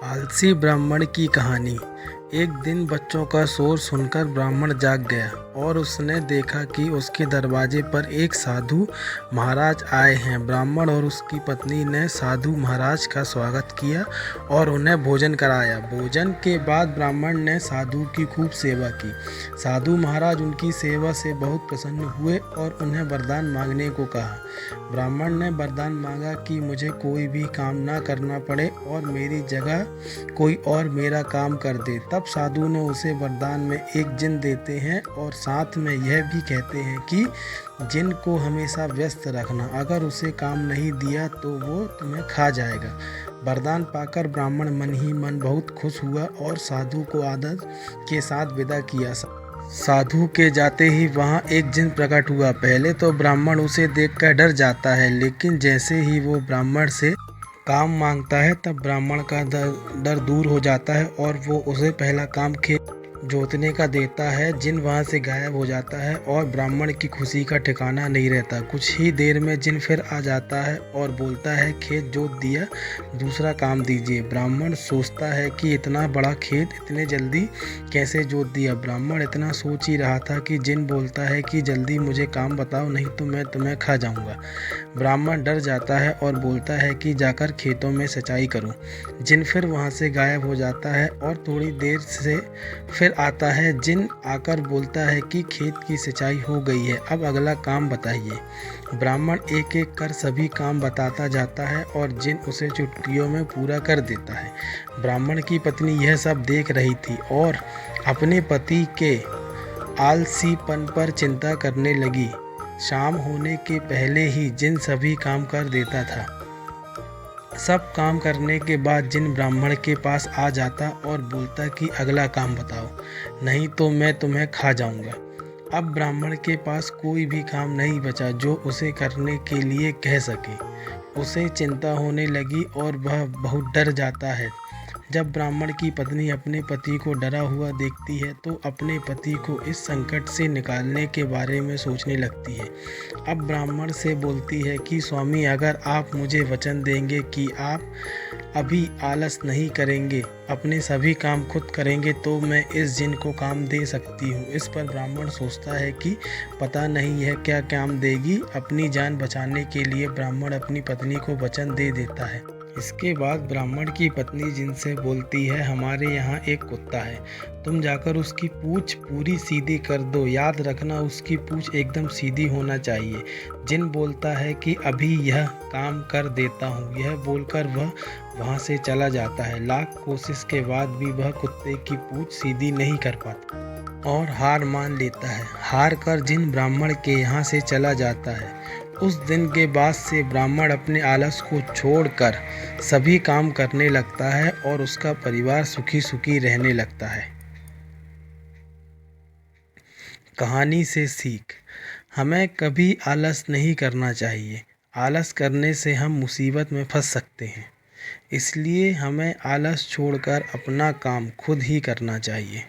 आलसी ब्राह्मण की कहानी। एक दिन बच्चों का शोर सुनकर ब्राह्मण जाग गया और उसने देखा कि उसके दरवाजे पर एक साधु महाराज आए हैं। ब्राह्मण और उसकी पत्नी ने साधु महाराज का स्वागत किया और उन्हें भोजन कराया। भोजन के बाद ब्राह्मण ने साधु की खूब सेवा की। साधु महाराज उनकी सेवा से बहुत प्रसन्न हुए और उन्हें वरदान मांगने को कहा। ब्राह्मण ने वरदान मांगा कि मुझे कोई भी काम ना करना पड़े और मेरी जगह कोई और मेरा काम कर दे। तब साधु ने उसे वरदान में एक जिन देते हैं और साथ में यह भी कहते हैं कि जिन को हमेशा व्यस्त रखना, अगर उसे काम नहीं दिया तो वो तुम्हें खा जाएगा। वरदान पाकर ब्राह्मण मन ही मन बहुत खुश हुआ और साधु को आदर के साथ विदा किया। साधु के जाते ही वहाँ एक जिन प्रकट हुआ। पहले तो ब्राह्मण उसे देखकर डर जाता है, लेकिन जैसे ही वो ब्राह्मण से काम मांगता है तब ब्राह्मण का डर दूर हो जाता है और वो उसे पहला काम खेत जोतने का देता है। जिन वहाँ से गायब हो जाता है और ब्राह्मण की खुशी का ठिकाना नहीं रहता। कुछ ही देर में जिन फिर आ जाता है और बोलता है खेत जोत दिया, दूसरा काम दीजिए। ब्राह्मण सोचता है कि इतना बड़ा खेत इतने जल्दी कैसे जोत दिया। ब्राह्मण इतना सोच ही रहा था कि जिन बोलता है कि जल्दी मुझे काम बताओ, नहीं तो मैं तुम्हें खा जाऊंगा। ब्राह्मण डर जाता है और बोलता है कि जाकर खेतों में सिंचाई करूं। जिन फिर वहां से गायब हो जाता है और थोड़ी देर से फिर आता है। जिन आकर बोलता है कि खेत की सिंचाई हो गई है, अब अगला काम बताइए। ब्राह्मण एक एक कर सभी काम बताता जाता है और जिन उसे चुटकियों में पूरा कर देता है। ब्राह्मण की पत्नी यह सब देख रही थी और अपने पति के आलसीपन पर चिंता करने लगी। शाम होने के पहले ही जिन सभी काम कर देता था। सब काम करने के बाद जिन ब्राह्मण के पास आ जाता और बोलता कि अगला काम बताओ, नहीं तो मैं तुम्हें खा जाऊंगा। अब ब्राह्मण के पास कोई भी काम नहीं बचा जो उसे करने के लिए कह सके। उसे चिंता होने लगी और वह बहुत डर जाता है। जब ब्राह्मण की पत्नी अपने पति को डरा हुआ देखती है तो अपने पति को इस संकट से निकालने के बारे में सोचने लगती है। अब ब्राह्मण से बोलती है कि स्वामी, अगर आप मुझे वचन देंगे कि आप अभी आलस नहीं करेंगे, अपने सभी काम खुद करेंगे, तो मैं इस जिन को काम दे सकती हूँ। इस पर ब्राह्मण सोचता है कि पता नहीं है क्या काम देगी। अपनी जान बचाने के लिए ब्राह्मण अपनी पत्नी को वचन दे देता है। इसके बाद ब्राह्मण की पत्नी जिनसे बोलती है, हमारे यहाँ एक कुत्ता है, तुम जाकर उसकी पूंछ पूरी सीधी कर दो। याद रखना, उसकी पूंछ एकदम सीधी होना चाहिए। जिन बोलता है कि अभी यह काम कर देता हूँ। यह बोलकर वह वहाँ से चला जाता है। लाख कोशिश के बाद भी वह कुत्ते की पूंछ सीधी नहीं कर पाता और हार मान लेता है। हार कर जिन ब्राह्मण के यहाँ से चला जाता है। उस दिन के बाद से ब्राह्मण अपने आलस को छोड़कर सभी काम करने लगता है और उसका परिवार सुखी सुखी रहने लगता है। कहानी से सीख। हमें कभी आलस नहीं करना चाहिए। आलस करने से हम मुसीबत में फंस सकते हैं। इसलिए हमें आलस छोड़कर अपना काम खुद ही करना चाहिए।